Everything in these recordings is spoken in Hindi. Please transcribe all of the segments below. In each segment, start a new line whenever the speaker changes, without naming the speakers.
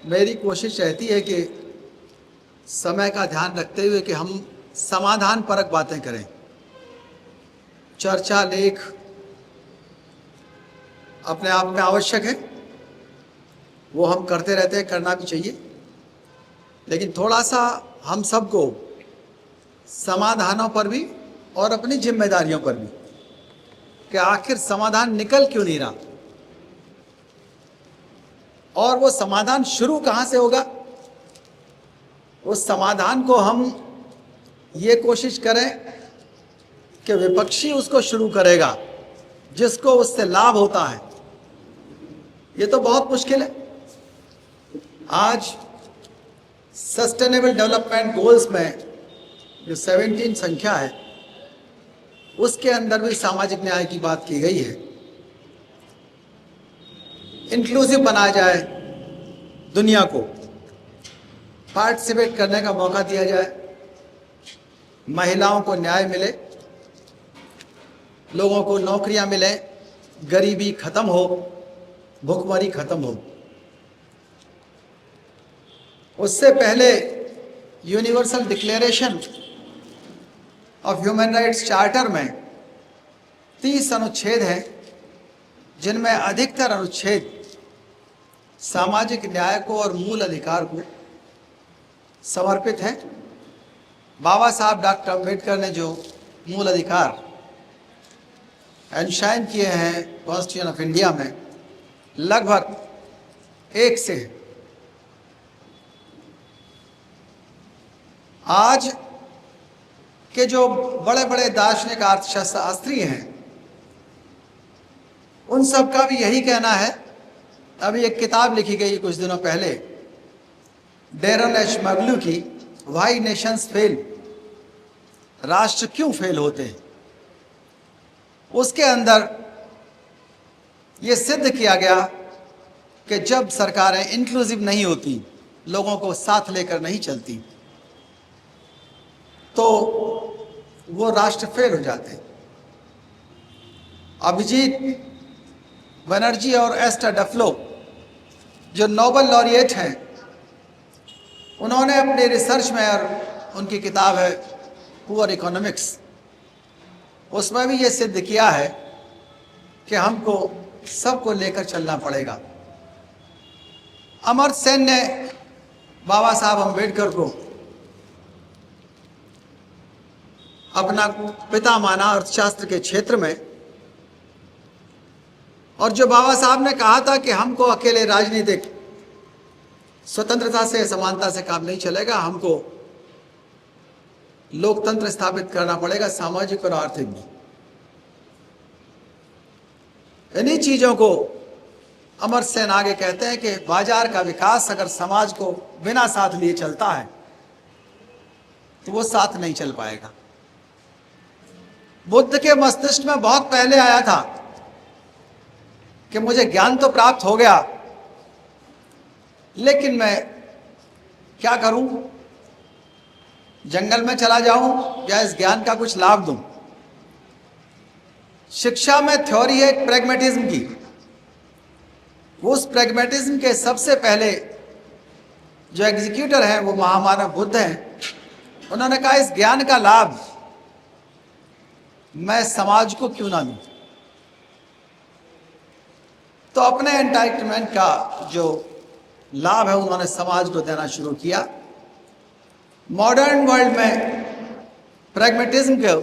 मेरी कोशिश रहती है कि समय का ध्यान रखते हुए कि हम समाधान परक बातें करें। चर्चा लेख अपने आप में आवश्यक है, वो हम करते रहते हैं, करना भी चाहिए, लेकिन थोड़ा सा हम सबको समाधानों पर भी और अपनी जिम्मेदारियों पर भी कि आखिर समाधान निकल क्यों नहीं रहा और वो समाधान शुरू कहाँ से होगा। उस समाधान को हम ये कोशिश करें कि विपक्षी उसको शुरू करेगा जिसको उससे लाभ होता है। ये तो बहुत मुश्किल है। आज सस्टेनेबल डेवलपमेंट गोल्स में जो 17 संख्या है उसके अंदर भी सामाजिक न्याय की बात की गई है। इंक्लूसिव बनाया जाए, दुनिया को पार्टिसिपेट करने का मौका दिया जाए, महिलाओं को न्याय मिले, लोगों को नौकरियां मिले, गरीबी खत्म हो, भुखमरी खत्म हो। उससे पहले universal declaration of human rights charter में 30 अनुच्छेद हैं, जिनमें अधिकतर अनुच्छेद सामाजिक न्याय को और मूल अधिकार को समर्पित हैं। बाबा साहब डॉक्टर अम्बेडकर ने जो मूल अधिकार एनशाइन किए हैं कॉन्स्टिट्यूशन ऑफ इंडिया में, लगभग एक से आज के जो बड़े बड़े दार्शनिक अर्थशास्त्री हैं उन सब का भी यही कहना है। अभी एक किताब लिखी गई कुछ दिनों पहले डेरन एच मगलू की, व्हाई नेशंस फेल, राष्ट्र क्यों फेल होते हैं। उसके अंदर ये सिद्ध किया गया कि जब सरकारें इंक्लूसिव नहीं होती, लोगों को साथ लेकर नहीं चलती, तो वो राष्ट्र फेल हो जाते हैं। अभिजीत बनर्जी और एस्टर डफलो जो नोबेल लॉरिएट हैं, उन्होंने अपने रिसर्च में, और उनकी किताब है पुअर इकोनॉमिक्स, उसमें भी ये सिद्ध किया है कि हमको सबको लेकर चलना पड़ेगा। अमर्त्य सेन ने बाबा साहब अम्बेडकर को अपना पिता माना अर्थशास्त्र के क्षेत्र में, और जो बाबा साहब ने कहा था कि हमको अकेले राजनीतिक स्वतंत्रता से, समानता से काम नहीं चलेगा, हमको लोकतंत्र स्थापित करना पड़ेगा, सामाजिक और आर्थिक भी। इन्हीं चीजों को अमर्त्य सेन आगे कहते हैं कि बाजार का विकास अगर समाज को बिना साथ लिए चलता है तो वो साथ नहीं चल पाएगा। बुद्ध के मस्तिष्क में बहुत पहले आया था कि मुझे ज्ञान तो प्राप्त हो गया, लेकिन मैं क्या करूं, जंगल में चला जाऊं या इस ज्ञान का कुछ लाभ दूं। शिक्षा में थ्योरी है एक प्रैग्मेटिज्म की, उस प्रैग्मेटिज्म के सबसे पहले जो एग्जीक्यूटर हैं वो महामानव बुद्ध हैं। उन्होंने कहा इस ज्ञान का लाभ मैं समाज को क्यों ना दूं। तो अपने एंटाइटलमेंट का जो लाभ है उन्होंने समाज को देना शुरू किया। मॉडर्न वर्ल्ड में प्रैग्मेटिज्म को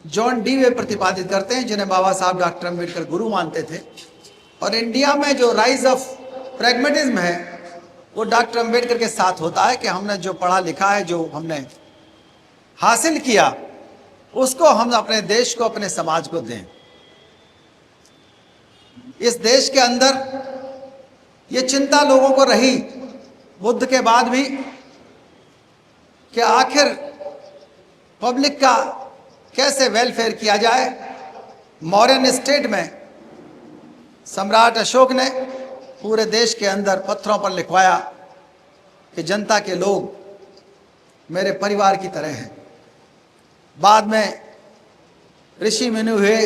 जॉन डीवे प्रतिपादित करते हैं, जिन्हें बाबा साहब डॉक्टर अम्बेडकर गुरु मानते थे। और इंडिया में जो राइज ऑफ प्रैग्मेटिज्म है वो डॉक्टर अम्बेडकर के साथ होता है कि हमने जो पढ़ा लिखा है, जो हमने हासिल किया, उसको हम अपने देश को, अपने समाज को दें। इस देश के अंदर ये चिंता लोगों को रही बुद्ध के बाद भी कि आखिर पब्लिक का कैसे वेलफेयर किया जाए। मौर्यन स्टेट में सम्राट अशोक ने पूरे देश के अंदर पत्थरों पर लिखवाया कि जनता के लोग मेरे परिवार की तरह हैं। बाद में ऋषि मुनि हुए,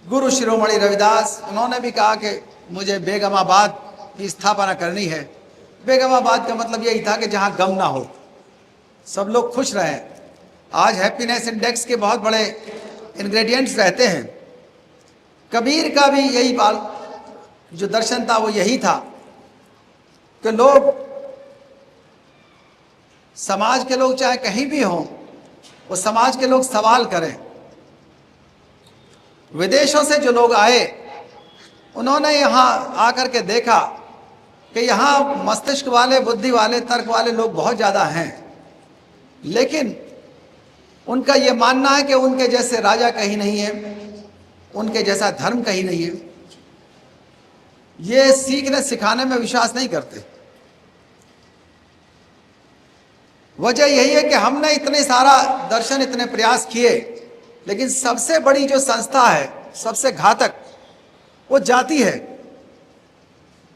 गुरु शिरोमणि रविदास, उन्होंने भी कहा कि मुझे बेगमाबाद की स्थापना करनी है। बेगमाबाद का मतलब यही था कि जहां गम ना हो, सब लोग खुश रहें। आज हैप्पीनेस इंडेक्स के बहुत बड़े इंग्रेडिएंट्स रहते हैं। कबीर का भी यही बाल जो दर्शन था वो यही था कि लोग, समाज के लोग चाहे कहीं भी हों, वो समाज के लोग सवाल करें। विदेशों से जो लोग आए उन्होंने यहाँ आकर के देखा कि यहाँ मस्तिष्क वाले, बुद्धि वाले, तर्क वाले लोग बहुत ज़्यादा हैं, लेकिन उनका ये मानना है कि उनके जैसे राजा कहीं नहीं है, उनके जैसा धर्म कहीं नहीं है। ये सीखने सिखाने में विश्वास नहीं करते। वजह यही है कि हमने इतने सारा दर्शन, इतने प्रयास किए, लेकिन सबसे बड़ी जो संस्था है, सबसे घातक, वो जाति है।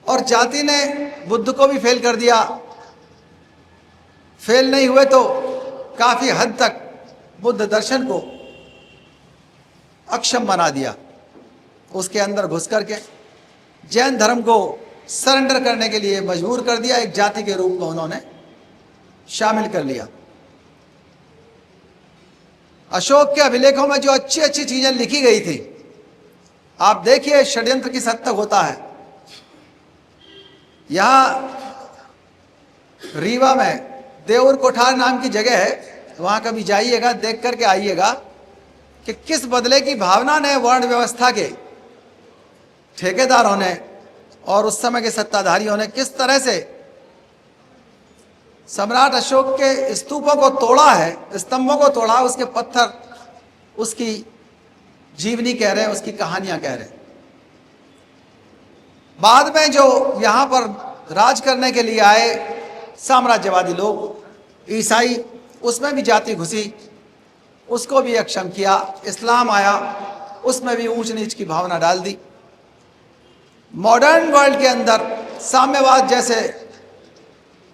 और जाति ने बुद्ध को भी फेल कर दिया। फेल नहीं हुए तो काफी हद तक बुद्ध दर्शन को अक्षम बना दिया। उसके अंदर घुस करके जैन धर्म को सरेंडर करने के लिए मजबूर कर दिया। एक जाति के रूप में उन्होंने शामिल कर लिया। अशोक के अभिलेखों में जो अच्छी अच्छी चीजें लिखी गई थी, आप देखिए षड्यंत्र किस हद तक होता है। यहां रीवा में देउर कोठार नाम की जगह है, वहां कभी जाइएगा, देख करके आइएगा कि किस बदले की भावना ने वर्ण व्यवस्था के ठेकेदारों ने और उस समय के सत्ताधारियों ने किस तरह से सम्राट अशोक के स्तूपों को तोड़ा है, स्तंभों को तोड़ा, उसके पत्थर, उसकी जीवनी कह रहे हैं, उसकी कहानियां कह रहे हैं। बाद में जो यहां पर राज करने के लिए आए साम्राज्यवादी लोग, ईसाई, उसमें भी जाति घुसी, उसको भी अक्षम किया। इस्लाम आया, उसमें भी ऊंच नीच की भावना डाल दी। मॉडर्न वर्ल्ड के अंदर साम्यवाद जैसे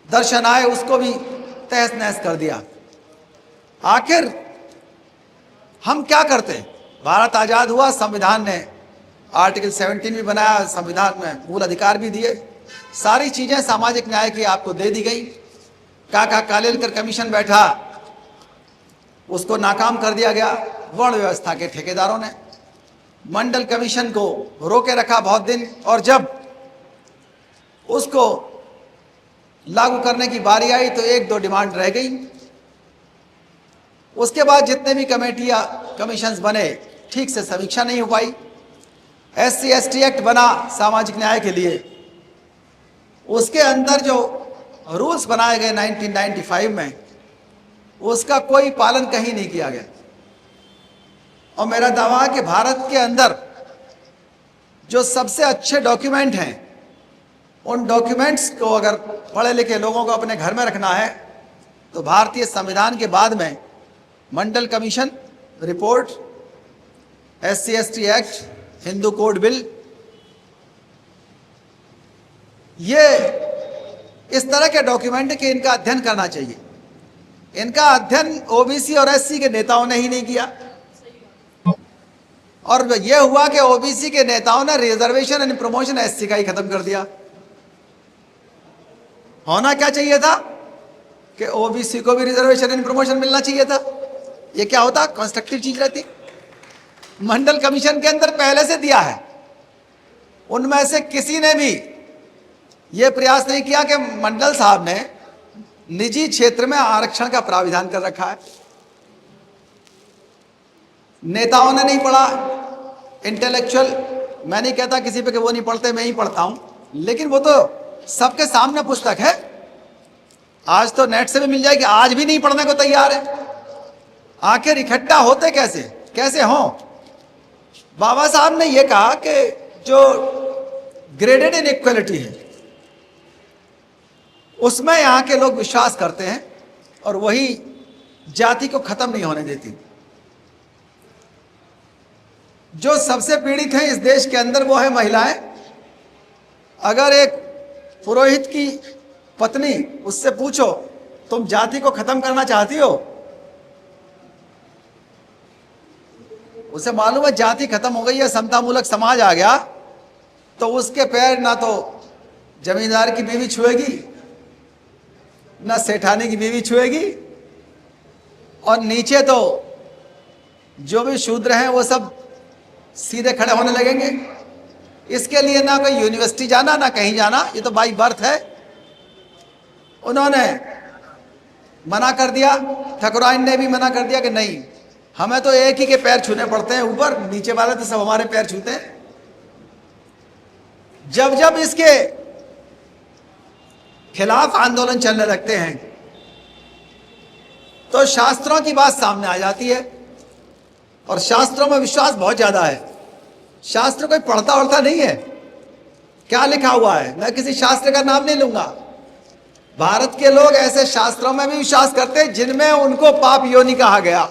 दर्शन आए, उसको भी तहस नहस कर दिया। आखिर हम क्या करते? भारत आजाद हुआ, संविधान ने आर्टिकल 17 भी बनाया, संविधान में मूल अधिकार भी दिए, सारी चीजें सामाजिक न्याय की आपको दे दी गई। काका कालेलकर कमीशन बैठा, उसको नाकाम कर दिया गया वर्ण व्यवस्था के ठेकेदारों ने। मंडल कमीशन को रोके रखा बहुत दिन, और जब उसको लागू करने की बारी आई तो एक दो डिमांड रह गई। उसके बाद जितने भी कमेटियां, कमीशंस बने, ठीक से समीक्षा नहीं हो पाई। SC ST एक्ट बना सामाजिक न्याय के लिए, उसके अंदर जो रूल्स बनाए गए 1995 में, उसका कोई पालन कहीं नहीं किया गया। और मेरा दावा है कि भारत के अंदर जो सबसे अच्छे डॉक्यूमेंट हैं, उन डॉक्यूमेंट्स को अगर पढ़े लिखे लोगों को अपने घर में रखना है तो भारतीय संविधान के बाद में Mandal commission report, SC ST act, Hindu code bill, ये इस तरह के डॉक्यूमेंट के इनका अध्ययन करना चाहिए। इनका अध्ययन OBC और SC के नेताओं ने ही नहीं किया। और यह हुआ कि OBC के नेताओं ने रिजर्वेशन एंड प्रमोशन SC का ही खत्म कर दिया। होना क्या चाहिए था कि OBC को भी रिजर्वेशन एंड प्रमोशन मिलना चाहिए था। ये क्या होता? कंस्ट्रक्टिव चीज रहती। मंडल कमीशन के अंदर पहले से दिया है। उनमें से किसी ने भी यह प्रयास नहीं किया कि मंडल साहब ने निजी क्षेत्र में आरक्षण का प्राविधान कर रखा है। नेताओं ने नहीं पढ़ा, इंटेलेक्चुअल, मैं नहीं कहता किसी पे कि वो नहीं पढ़ते, मैं ही पढ़ता हूं, लेकिन वो तो सबके सामने पुस्तक है। आज तो नेट से भी मिल जाएगी, आज भी नहीं पढ़ने को तैयार है। आखिर इकट्ठा होते कैसे, कैसे हों? बाबा साहब ने यह कहा कि जो ग्रेडेड इनइक्वालिटी है उसमें यहां के लोग विश्वास करते हैं, और वही जाति को खत्म नहीं होने देती। जो सबसे पीड़ित हैं इस देश के अंदर वो है महिलाएं। अगर एक पुरोहित की पत्नी, उससे पूछो तुम जाति को खत्म करना चाहती हो, उसे मालूम है जाति खत्म हो गई है, समतामूलक समाज आ गया, तो उसके पैर ना तो जमींदार की बीवी छुएगी, ना सेठानी की बीवी छुएगी, और नीचे तो जो भी शूद्र हैं वो सब सीधे खड़े होने लगेंगे। इसके लिए ना कोई यूनिवर्सिटी जाना ना कहीं जाना, ये तो बाई बर्थ है। उन्होंने मना कर दिया, ठाकुराइन ने भी मना कर दिया कि नहीं, हमें तो एक ही के पैर छूने पड़ते हैं, ऊपर नीचे वाले तो सब हमारे पैर छूते हैं। जब जब इसके खिलाफ आंदोलन चलने लगते हैं तो शास्त्रों की बात सामने आ जाती है, और शास्त्रों में विश्वास बहुत ज्यादा है। शास्त्र कोई पढ़ता वढ़ता नहीं है, क्या लिखा हुआ है, मैं किसी शास्त्र का नाम नहीं लूंगा। भारत के लोग ऐसे शास्त्रों में भी विश्वास करते हैं जिनमें उनको पाप योनि कहा गया।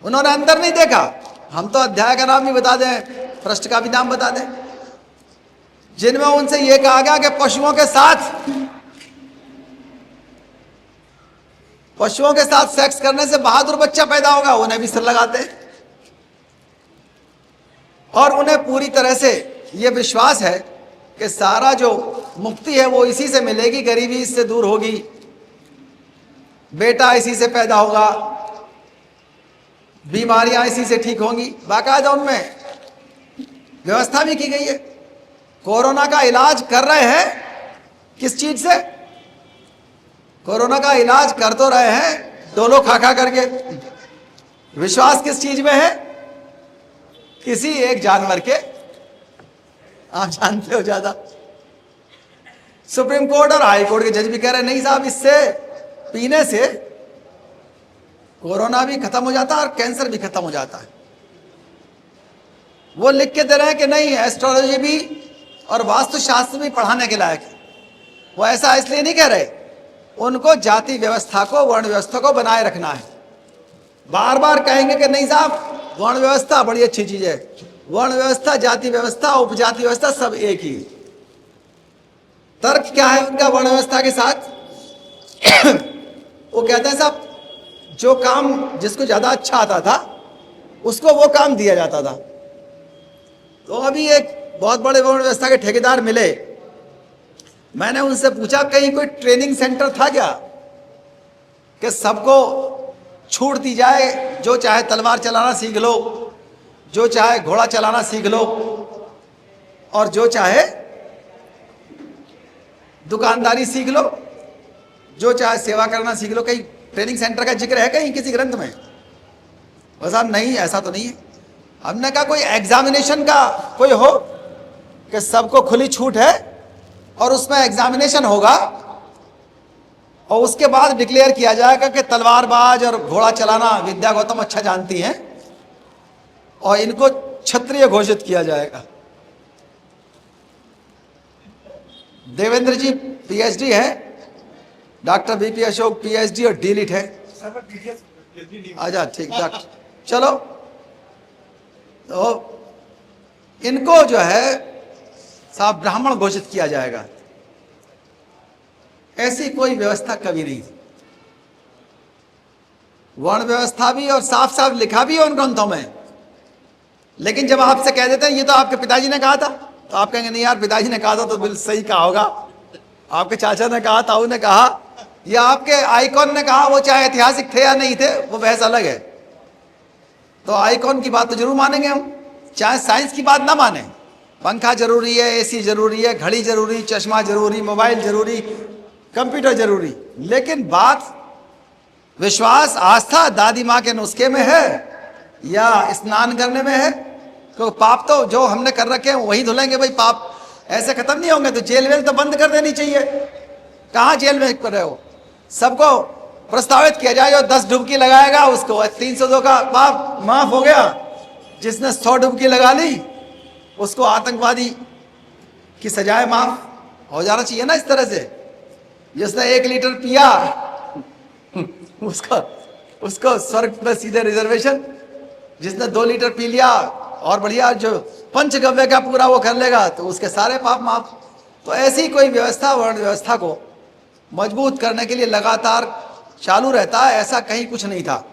उन्होंने अंदर नहीं देखा। हम तो अध्याय का नाम भी बता दें, पृष्ठ का भी नाम बता दें, जिनमें उनसे यह कहा गया कि पशुओं के साथ सेक्स करने से बहादुर बच्चा पैदा होगा, उन्हें भी सिर लगाते हैं। और उन्हें पूरी तरह से यह विश्वास है कि सारा जो मुक्ति है वो इसी से मिलेगी, गरीबी इससे दूर होगी, बेटा इसी से पैदा होगा, बीमारियां इसी से ठीक होंगी। बाकायदा उनमें व्यवस्था भी की गई है। कोरोना का इलाज कर रहे हैं किस चीज से? कोरोना का इलाज कर तो रहे हैं डोलो खा खा करके। विश्वास किस चीज में है? किसी एक जानवर के, आप जानते हो ज्यादा। सुप्रीम कोर्ट और हाई कोर्ट के जज भी कह रहे हैं नहीं साहब, इससे पीने से कोरोना भी खत्म हो जाता है और कैंसर भी खत्म हो जाता है। वो लिख के दे रहे हैं कि नहीं, एस्ट्रोलॉजी भी और वास्तुशास्त्र भी पढ़ाने के लायक है। वो ऐसा इसलिए नहीं कह रहे, उनको जाति व्यवस्था को, वर्ण व्यवस्था को बनाए रखना है। बार बार कहेंगे कि नहीं साहब, वर्ण व्यवस्था बड़ी अच्छी चीज है, वर्ण व्यवस्था, जाति व्यवस्था, उपजाति व्यवस्था सब एक ही। तर्क क्या है उनका वर्ण व्यवस्था के साथ? वो कहते हैं साहब, जो काम जिसको ज्यादा अच्छा आता था उसको वो काम दिया जाता था। तो अभी एक बहुत बड़े वर्ण व्यवस्था के ठेकेदार मिले, मैंने उनसे पूछा कहीं कोई ट्रेनिंग सेंटर था क्या कि सबको छूट दी जाए, जो चाहे तलवार चलाना सीख लो, जो चाहे घोड़ा चलाना सीख लो, और जो चाहे दुकानदारी सीख लो, जो चाहे सेवा करना सीख लो। कहीं ट्रेनिंग सेंटर का जिक्र है कहीं किसी ग्रंथ में? बस आप नहीं, ऐसा तो नहीं है। हमने कहा कोई एग्जामिनेशन का कोई हो कि सबको खुली छूट है और उसमें एग्जामिनेशन होगा और उसके बाद डिक्लेयर किया जाएगा कि तलवारबाज और घोड़ा चलाना विद्या गौतम अच्छा जानती हैं और इनको क्षत्रिय घोषित किया जाएगा। देवेंद्र जी पीएचडी है, डॉक्टर बीपी अशोक पीएचडी और डीलिट है। अच्छा ठीक डॉक्टर, चलो। तो इनको जो है साहब ब्राह्मण घोषित किया जाएगा। ऐसी कोई व्यवस्था कभी नहीं थी। वर्ण व्यवस्था भी और साफ साफ लिखा भी है उन ग्रंथों में, लेकिन जब आपसे कह देते हैं ये तो आपके पिताजी ने कहा था, तो आप कहेंगे नहीं यार, पिताजी ने कहा था तो बिल्कुल सही कहा होगा, आपके चाचा ने कहा, ताऊ ने कहा, या आपके आइकॉन ने कहा, वो चाहे ऐतिहासिक थे या नहीं थे वो बहस अलग है। तो आइकॉन की बात तो जरूर मानेंगे हम, चाहे साइंस की बात ना माने। पंखा जरूरी है, एसी जरूरी है, घड़ी जरूरी, चश्मा जरूरी, मोबाइल जरूरी, कंप्यूटर जरूरी, लेकिन बात विश्वास, आस्था दादी माँ के नुस्खे में है या स्नान करने में है? तो पाप तो जो हमने कर रखे हैं वही धुलेंगे भाई, पाप ऐसे खत्म नहीं होंगे। तो जेल वेल तो बंद कर देनी चाहिए। कहाँ जेल में कर रहे हो? सबको प्रस्तावित किया जाए, जो 10 डुबकी लगाएगा उसको 302 का पाप माफ हो गया, जिसने 100 डुबकी लगा ली उसको आतंकवादी की सजाए माफ हो जाना चाहिए ना। इस तरह से जिसने 1 लीटर पिया उसको स्वर्ग में सीधे रिजर्वेशन, जिसने 2 लीटर पी लिया और बढ़िया जो पंचगव्य का पूरा वो कर लेगा तो उसके सारे पाप माफ। तो ऐसी कोई व्यवस्था वर्ण व्यवस्था को मजबूत करने के लिए लगातार चालू रहता है, ऐसा कहीं कुछ नहीं था।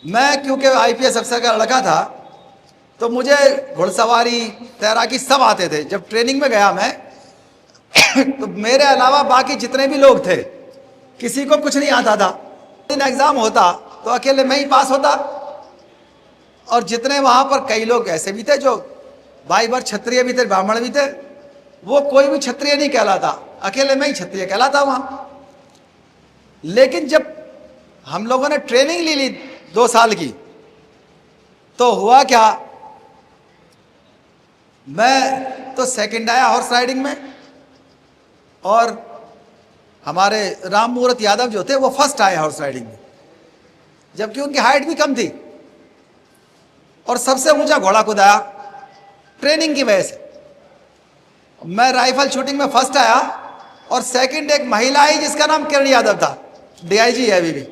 मैं क्योंकि आईपीएस अफसर का लड़का था तो मुझे घुड़सवारी, तैराकी सब आते थे। जब ट्रेनिंग में गया मैं तो मेरे अलावा बाकी जितने भी लोग थे किसी को कुछ नहीं आता था। दिन एग्जाम होता तो अकेले मैं ही पास होता, और जितने वहां पर कई लोग ऐसे भी थे जो भाई भर क्षत्रिय भी थे, ब्राह्मण भी थे, वो कोई भी क्षत्रिय नहीं कहलाता, अकेले मैं ही क्षत्रिय कहलाता वहां। लेकिन जब हम लोगों ने ट्रेनिंग ली 2 साल की, तो हुआ क्या, मैं तो सेकंड आया हॉर्स राइडिंग में, और हमारे राम मूर्त यादव जो थे वो फर्स्ट आए हॉर्स राइडिंग में, जबकि उनकी हाइट भी कम थी, और सबसे ऊंचा घोड़ा कुदाया ट्रेनिंग की वजह से। मैं राइफल शूटिंग में फर्स्ट आया, और सेकंड एक महिला आई जिसका नाम किरण यादव था, डीआईजी है अभी भी,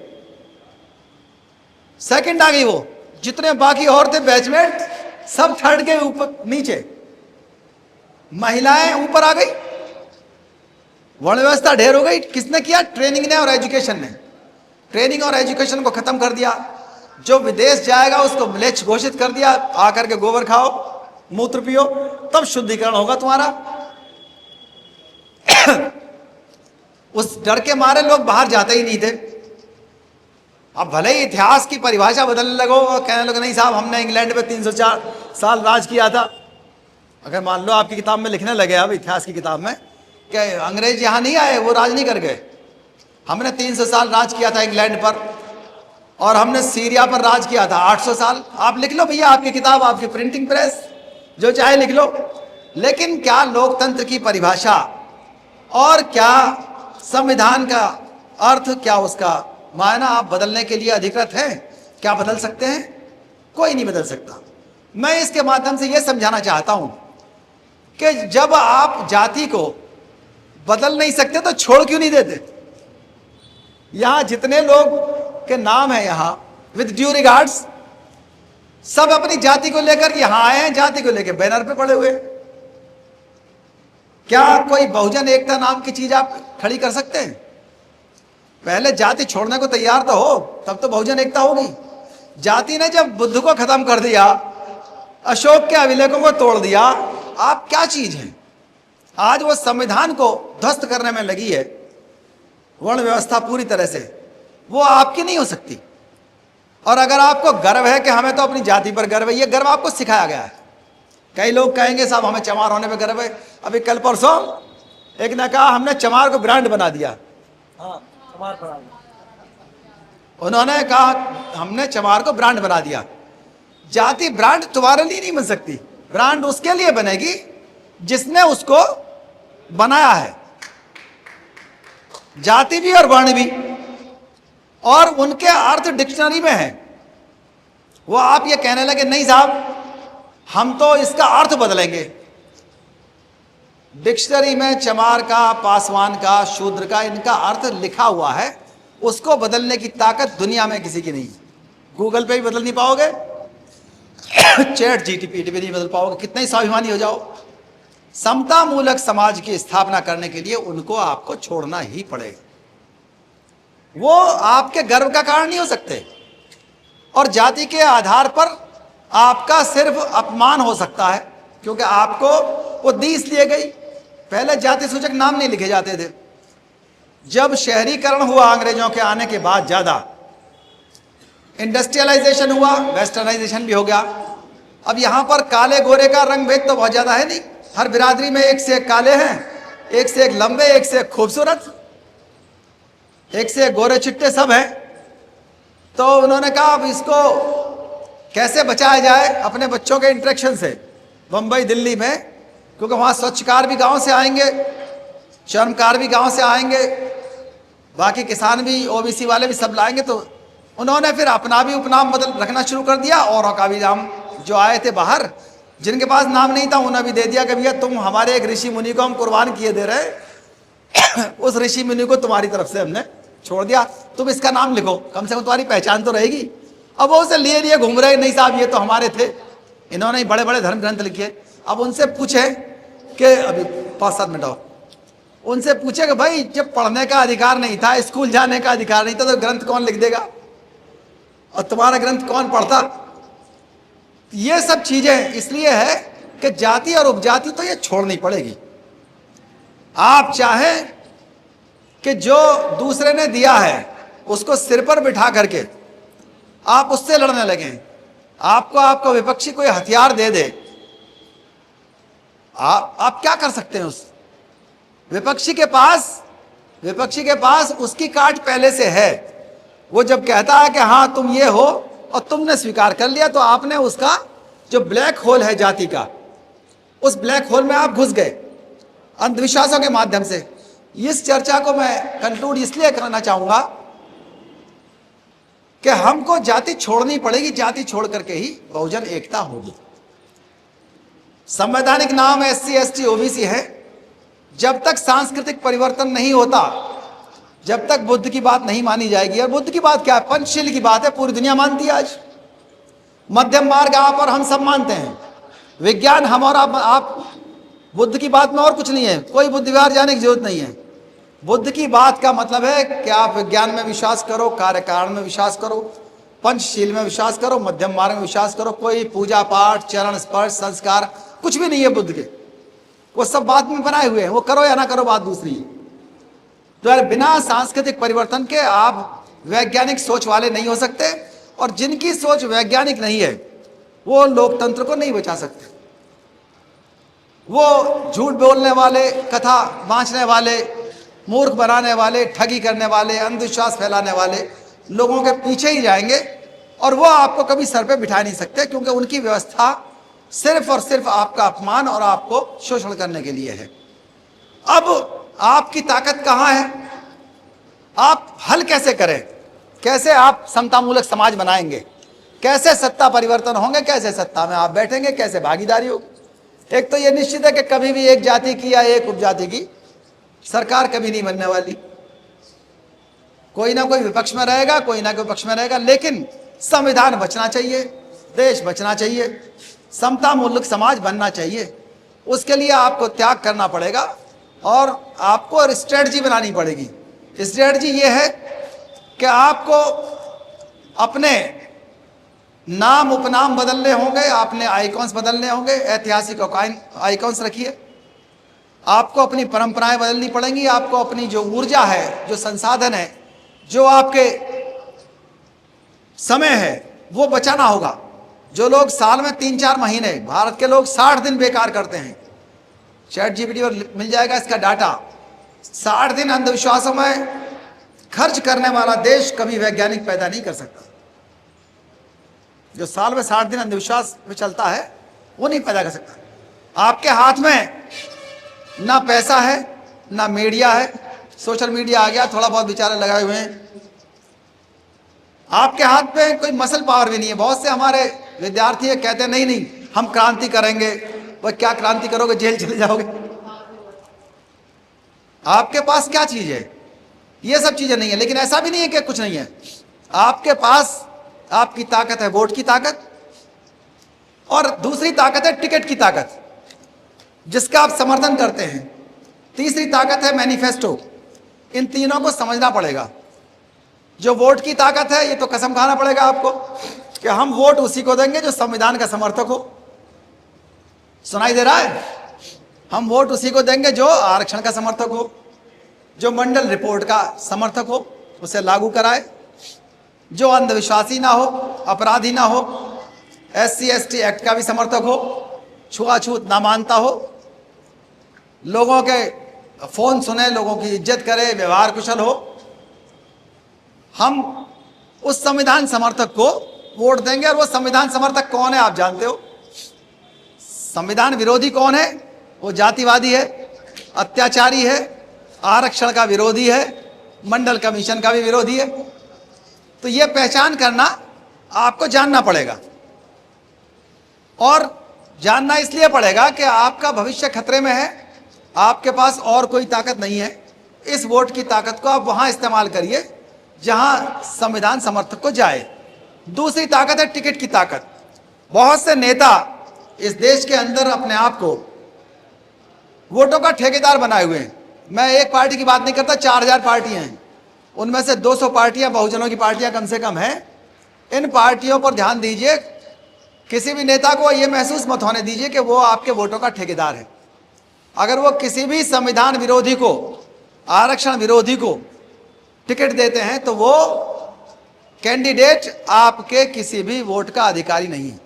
सेकंड आ गई वो। जितने बाकी और थे बैचमेट सब थर्ड के ऊपर नीचे, महिलाएं ऊपर आ गई, वर्ण व्यवस्था ढेर हो गई। किसने किया? ट्रेनिंग ने और एजुकेशन ने। ट्रेनिंग और एजुकेशन को खत्म कर दिया। जो विदेश जाएगा उसको म्लेच्छ घोषित कर दिया, आकर के गोबर खाओ, मूत्र पियो, तब शुद्धिकरण होगा तुम्हारा। उस डर के मारे लोग बाहर जाते ही नहीं थे। अब भले ही इतिहास की परिभाषा बदलने लगो और कहने लगे नहीं साहब हमने इंग्लैंड में 304 साल राज किया था। अगर मान लो आपकी किताब में लिखने लगे अब इतिहास की किताब में कि अंग्रेज यहाँ नहीं आए, वो राज नहीं कर गए, हमने 300 साल राज किया था इंग्लैंड पर, और हमने सीरिया पर राज किया था 800 साल। आप लिख लो भैया, आपकी किताब, आपकी प्रिंटिंग प्रेस, जो चाहे लिख लो। लेकिन क्या लोकतंत्र की परिभाषा और क्या संविधान का अर्थ, क्या उसका मायना आप बदलने के लिए अधिकृत हैं? क्या बदल सकते हैं? कोई नहीं बदल सकता। मैं इसके माध्यम से यह समझाना चाहता हूं कि जब आप जाति को बदल नहीं सकते तो छोड़ क्यों नहीं देते? यहां जितने लोग के नाम है यहां विद ड्यू रिगार्ड्स, सब अपनी जाति को लेकर यहां आए हैं, जाति को लेकर बैनर पे पड़े हुए। क्या कोई बहुजन एकता नाम की चीज आप खड़ी कर सकते हैं? पहले जाति छोड़ने को तैयार तो हो, तब तो बहुजन एकता होगी। जाति ने जब बुद्ध को खत्म कर दिया, अशोक के अभिलेखों को तोड़ दिया, आप क्या चीज हैं? आज वो संविधान को ध्वस्त करने में लगी है, वर्ण व्यवस्था पूरी तरह से, वो आपकी नहीं हो सकती। और अगर आपको गर्व है कि हमें तो अपनी जाति पर गर्व है, ये गर्व आपको सिखाया गया है। कई लोग कहेंगे साहब हमें चमार होने पर गर्व है। अभी कल परसों एक ने कहा हमने चमार को ब्रांड बना दिया। हाँ, चमार बना दिया। उन्होंने कहा हमने चमार को ब्रांड बना दिया। जाति ब्रांड तुम्हारे लिए नहीं बन सकती, ब्रांड उसके लिए बनेगी जिसने उसको बनाया है। जाति भी और वर्ण भी, और उनके अर्थ डिक्शनरी में है। वो आप ये कहने लगे नहीं साहब हम तो इसका अर्थ बदलेंगे। डिक्शनरी में चमार का, पासवान का, शूद्र का, इनका अर्थ लिखा हुआ है। उसको बदलने की ताकत दुनिया में किसी की नहीं। गूगल पे भी बदल नहीं पाओगे, चैट जीटीपी भी नहीं बदल पाओगे, कितने ही स्वाभिमानी हो जाओ। समता मूलक समाज की स्थापना करने के लिए उनको आपको छोड़ना ही पड़ेगा। वो आपके गर्व का कारण नहीं हो सकते, और जाति के आधार पर आपका सिर्फ अपमान हो सकता है, क्योंकि आपको वो दी इसलिए गई। पहले जाति सूचक नाम नहीं लिखे जाते थे। जब शहरीकरण हुआ अंग्रेजों के आने के बाद, ज्यादा इंडस्ट्रियलाइजेशन हुआ, वेस्टर्नाइजेशन भी हो गया। अब यहां पर काले गोरे का रंग भेद तो बहुत ज्यादा है नहीं। हर बिरादरी में एक से एक काले हैं, एक से एक लंबे, एक से एक खूबसूरत, एक से एक गोरे चिट्टे सब हैं। तो उन्होंने कहा अब इसको कैसे बचाया जाए अपने बच्चों के इंटरेक्शन से। बंबई, दिल्ली में, क्योंकि वहाँ स्वच्छकार भी गांव से आएंगे, चर्मकार भी गांव से आएंगे, बाकी किसान भी, ओबीसी वाले भी सब लाएंगे। तो उन्होंने फिर अपना भी उपनाम बदल रखना शुरू कर दिया, औरों का भी नाम, जो आए थे बाहर जिनके पास नाम नहीं था उन्हें भी दे दिया कि भैया तुम हमारे एक ऋषि मुनि को हम कुर्बान किए दे रहे उस ऋषि मुनि को तुम्हारी तरफ से हमने छोड़ दिया, तुम इसका नाम लिखो, कम से कम तुम्हारी पहचान तो रहेगी। अब वो उसे लिए लिए घूम रहे, नहीं साहब ये तो हमारे थे, इन्होंने बड़े बड़े धर्म ग्रंथ लिखे। अब उनसे पूछे कि अभी 5-7 मिनट और, उनसे पूछे कि भाई जब पढ़ने का अधिकार नहीं था, स्कूल जाने का अधिकार नहीं था, तो ग्रंथ कौन लिख देगा और तुम्हारा ग्रंथ कौन पढ़ता? ये सब चीजें इसलिए है कि जाति और उपजाति तो ये छोड़नी पड़ेगी। आप चाहें कि जो दूसरे ने दिया है उसको सिर पर बिठा करके आप उससे लड़ने लगें, आपको विपक्षी कोई हथियार दे दे, आप क्या कर सकते हैं? उस विपक्षी के पास उसकी काट पहले से है। वो जब कहता है कि हाँ तुम ये हो और तुमने स्वीकार कर लिया, तो आपने उसका जो ब्लैक होल है जाति का, उस ब्लैक होल में आप घुस गए अंधविश्वासों के माध्यम से। इस चर्चा को मैं कंक्लूड इसलिए करना चाहूंगा कि हमको जाति छोड़नी पड़ेगी, जाति छोड़ करके ही बहुजन एकता होगी। संवैधानिक नाम SC ST OBC है। जब तक सांस्कृतिक परिवर्तन नहीं होता, जब तक बुद्ध की बात नहीं मानी जाएगी, और बुद्ध की बात क्या है? पंचशील की बात है, पूरी दुनिया मानती है आज। मध्यम मार्ग आप और हम सब मानते हैं। विज्ञान हम और आप बुद्ध की बात में और कुछ नहीं है, कोई बुद्ध विहार जाने की जरूरत नहीं है। बुद्ध की बात का मतलब है कि आप विज्ञान में विश्वास करो, कार्य कारण में विश्वास करो, पंचशील में विश्वास करो, मध्यम मार्ग में विश्वास करो। कोई पूजा पाठ, चरण स्पर्श, संस्कार कुछ भी नहीं है बुद्ध के, वो सब बाद में बनाए हुए हैं। वो करो या ना करो बात दूसरी है। तो यार बिना सांस्कृतिक परिवर्तन के आप वैज्ञानिक सोच वाले नहीं हो सकते, और जिनकी सोच वैज्ञानिक नहीं है वो लोकतंत्र को नहीं बचा सकते। वो झूठ बोलने वाले, कथा बांचने वाले, मूर्ख बनाने वाले, ठगी करने वाले, अंधविश्वास फैलाने वाले लोगों के पीछे ही जाएंगे, और वो आपको कभी सर पे बिठा नहीं सकते, क्योंकि उनकी व्यवस्था सिर्फ और सिर्फ आपका अपमान और आपको शोषण करने के लिए है। अब आपकी ताकत कहाँ है? आप हल कैसे करें? कैसे आप समतामूलक समाज बनाएंगे? कैसे सत्ता परिवर्तन होंगे? कैसे सत्ता में आप बैठेंगे? कैसे भागीदारी होगी? एक तो ये निश्चित है कि कभी भी एक जाति की या एक उपजाति की सरकार कभी नहीं बनने वाली। कोई ना कोई विपक्ष में रहेगा, कोई ना कोई पक्ष में रहेगा, लेकिन संविधान बचना चाहिए, देश बचना चाहिए, समतामूलक समाज बनना चाहिए। उसके लिए आपको त्याग करना पड़ेगा और आपको स्ट्रेटजी बनानी पड़ेगी। स्ट्रेटजी ये है कि आपको अपने नाम उपनाम बदलने होंगे, आपने आइकॉन्स बदलने होंगे, ऐतिहासिक आइकॉन्स रखिए। आपको अपनी परंपराएं बदलनी पड़ेंगी, आपको अपनी जो ऊर्जा है, जो संसाधन है, जो आपके समय है, वो बचाना होगा। जो लोग साल में 3-4 महीने, भारत के लोग 60 दिन बेकार करते हैं, ChatGPT पर मिल जाएगा इसका डाटा। 60 दिन अंधविश्वासों में खर्च करने वाला देश कभी वैज्ञानिक पैदा नहीं कर सकता। जो साल में 60 दिन अंधविश्वास में चलता है वो नहीं पैदा कर सकता। आपके हाथ में ना पैसा है, ना मीडिया है, सोशल मीडिया आ गया, थोड़ा बहुत बेचारे लगाए हुए हैं। आपके हाथ में कोई मसल पावर भी नहीं है। बहुत से हमारे विद्यार्थी है, कहते हैं नहीं नहीं हम क्रांति करेंगे। वह क्या क्रांति करोगे? जेल चले जाओगे। आपके पास क्या चीज है? ये सब चीजें नहीं है। लेकिन ऐसा भी नहीं है कि कुछ नहीं है। आपके पास आपकी ताकत है वोट की ताकत, और दूसरी ताकत है टिकट की ताकत, जिसका आप समर्थन करते हैं। तीसरी ताकत है मैनिफेस्टो। इन तीनों को समझना पड़ेगा। जो वोट की ताकत है, ये तो कसम खाना पड़ेगा आपको कि हम वोट उसी को देंगे जो संविधान का समर्थक हो। सुनाई दे रहा है? हम वोट उसी को देंगे जो आरक्षण का समर्थक हो, जो मंडल रिपोर्ट का समर्थक हो, उसे लागू कराए, जो अंधविश्वासी ना हो, अपराधी ना हो, SC ST एक्ट का भी समर्थक हो, छुआछूत ना मानता हो, लोगों के फोन सुने, लोगों की इज्जत करे, व्यवहार कुशल हो। हम उस संविधान समर्थक को वोट देंगे। और वो संविधान समर्थक कौन है आप जानते हो? संविधान विरोधी कौन है? वो जातिवादी है, अत्याचारी है, आरक्षण का विरोधी है, मंडल कमीशन का भी विरोधी है। तो ये पहचान करना आपको जानना पड़ेगा, और जानना इसलिए पड़ेगा कि आपका भविष्य खतरे में है। आपके पास और कोई ताकत नहीं है। इस वोट की ताकत को आप वहां इस्तेमाल करिए जहां संविधान समर्थक को जाए। दूसरी ताकत है टिकट की ताकत। बहुत से नेता इस देश के अंदर अपने आप को वोटों का ठेकेदार बनाए हुए हैं। मैं एक पार्टी की बात नहीं करता, 4000 पार्टियां हैं, उनमें से 200 पार्टियां बहुजनों की पार्टियां कम से कम हैं। इन पार्टियों पर ध्यान दीजिए किसी भी नेता को ये महसूस मत होने दीजिए कि वो आपके वोटों का ठेकेदार है। अगर वो किसी भी संविधान विरोधी को, आरक्षण विरोधी को टिकट देते हैं तो वो कैंडिडेट आपके किसी भी वोट का अधिकारी नहीं है।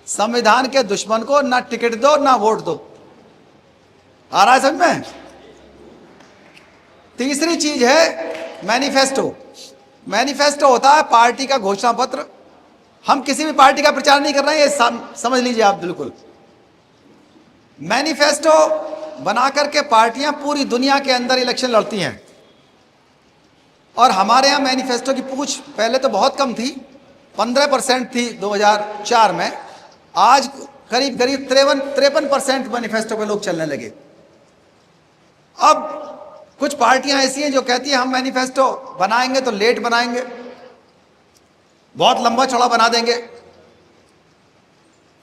संविधान के दुश्मन को ना टिकट दो ना वोट दो। आ रहा है समझ में? तीसरी चीज है मैनिफेस्टो। मैनिफेस्टो होता है पार्टी का घोषणा पत्र। हम किसी भी पार्टी का प्रचार नहीं कर रहे हैं, ये समझ लीजिए आप बिल्कुल। मैनिफेस्टो बना करके पार्टियां पूरी दुनिया के अंदर इलेक्शन लड़ती हैं, और हमारे यहाँ मैनिफेस्टो की पूछ पहले तो बहुत कम थी, 15% थी 2004 में। आज करीब करीब 53% मैनिफेस्टो पे लोग चलने लगे। अब कुछ पार्टियां ऐसी हैं जो कहती हैं हम मैनिफेस्टो बनाएंगे तो लेट बनाएंगे, बहुत लंबा चौड़ा बना देंगे।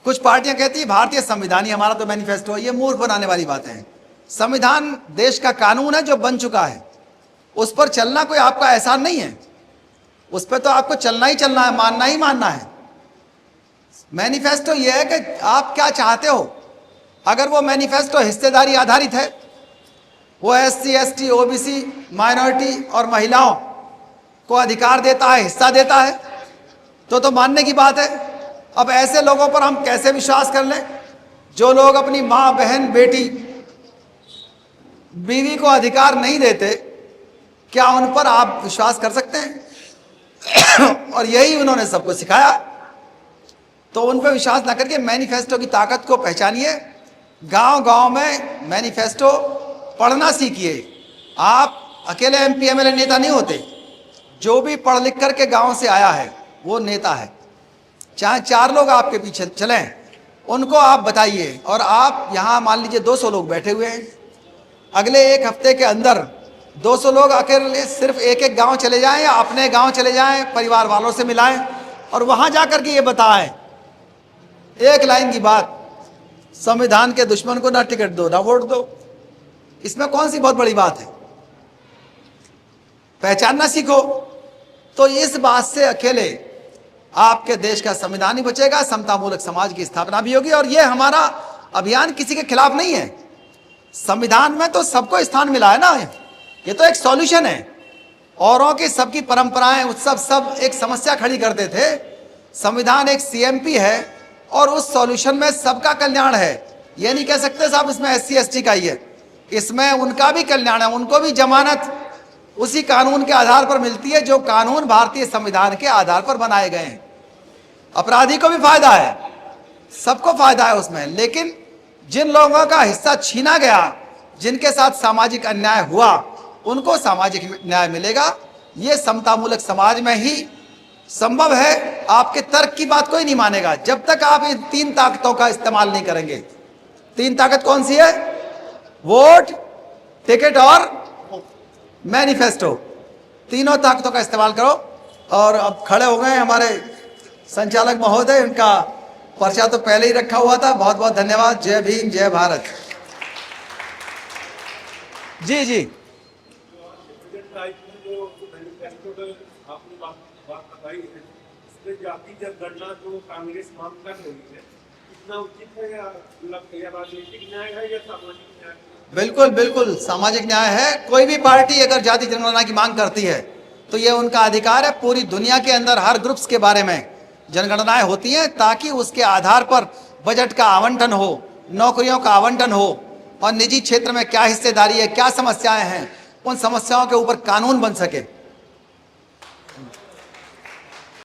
कुछ पार्टियां कहती है भारतीय संविधान ही हमारा तो मैनिफेस्टो है। ये मूर्ख बनाने वाली बातें हैं। संविधान देश का कानून है जो बन चुका है, उस पर चलना कोई आपका एहसान नहीं है। उस पर तो आपको चलना ही चलना है, मानना ही मानना है। मैनिफेस्टो ये है कि आप क्या चाहते हो। अगर वो मैनिफेस्टो हिस्सेदारी आधारित है, वो SC ST OBC माइनॉरिटी और महिलाओं को अधिकार देता है, हिस्सा देता है, तो मानने की बात है। अब ऐसे लोगों पर हम कैसे विश्वास कर लें जो लोग अपनी माँ, बहन, बेटी, बीवी को अधिकार नहीं देते? क्या उन पर आप विश्वास कर सकते हैं? और यही उन्होंने सबको सिखाया। तो उन पर विश्वास ना करके मैनिफेस्टो की ताकत को पहचानिए। गांव-गांव में मैनिफेस्टो पढ़ना सीखिए। आप अकेले MP MLA नेता नहीं होते। जो भी पढ़ लिख करके गांव से आया है वो नेता है। चाहे 4 लोग आपके पीछे चलें, उनको आप बताइए। और आप यहाँ मान लीजिए 200 लोग बैठे हुए हैं, अगले 1 हफ्ते के अंदर 200 लोग अकेले सिर्फ एक गांव चले जाएं या अपने गांव चले जाएं, परिवार वालों से मिलाएं और वहां जाकर के ये बताएं एक लाइन की बात, संविधान के दुश्मन को ना टिकट दो ना वोट दो। इसमें कौन सी बहुत बड़ी बात है? पहचानना सीखो। तो इस बात से अकेले आपके देश का संविधान ही बचेगा, समतामूलक समाज की स्थापना भी होगी। और ये हमारा अभियान किसी के खिलाफ नहीं है। संविधान में तो सबको स्थान मिला है ना, ये तो एक सॉल्यूशन है। औरों की सबकी परंपराएं, उत्सव सब एक समस्या खड़ी करते थे। संविधान एक CMP है और उस सॉल्यूशन में सबका कल्याण है। ये नहीं कह सकते साहब इसमें SC ST का ही है, इसमें उनका भी कल्याण है। उनको भी जमानत उसी कानून के आधार पर मिलती है जो कानून भारतीय संविधान के आधार पर बनाए गए हैं। अपराधी को भी फायदा है, सबको फायदा है उसमें। लेकिन जिन लोगों का हिस्सा छीना गया, जिनके साथ सामाजिक अन्याय हुआ, उनको सामाजिक न्याय मिलेगा। ये समतामूलक समाज में ही संभव है। आपके तर्क की बात कोई नहीं मानेगा जब तक आप इन 3 ताकतों का इस्तेमाल नहीं करेंगे। 3 ताकत कौन सी है? वोट, टिकट और मैनिफेस्टो। तीनों ताकतों का इस्तेमाल करो। और अब खड़े हो गए हमारे संचालक महोदय, उनका पर्चा तो पहले ही रखा हुआ था। बहुत बहुत धन्यवाद। जय भीम, जय भारत। जी जी,
जाति जनगणना जो कांग्रेस मांग कर रही है, कितना उचित है या राजनीतिक न्याय है या सामाजिक न्याय?
बिल्कुल बिल्कुल सामाजिक न्याय है। कोई भी पार्टी अगर जाति जनगणना की मांग करती है तो ये उनका अधिकार है। पूरी दुनिया के अंदर हर ग्रुप्स के बारे में जनगणनाएं होती हैं ताकि उसके आधार पर बजट का आवंटन हो, नौकरियों का आवंटन हो और निजी क्षेत्र में क्या हिस्सेदारी है, क्या समस्याएं हैं, उन समस्याओं के ऊपर कानून बन सके।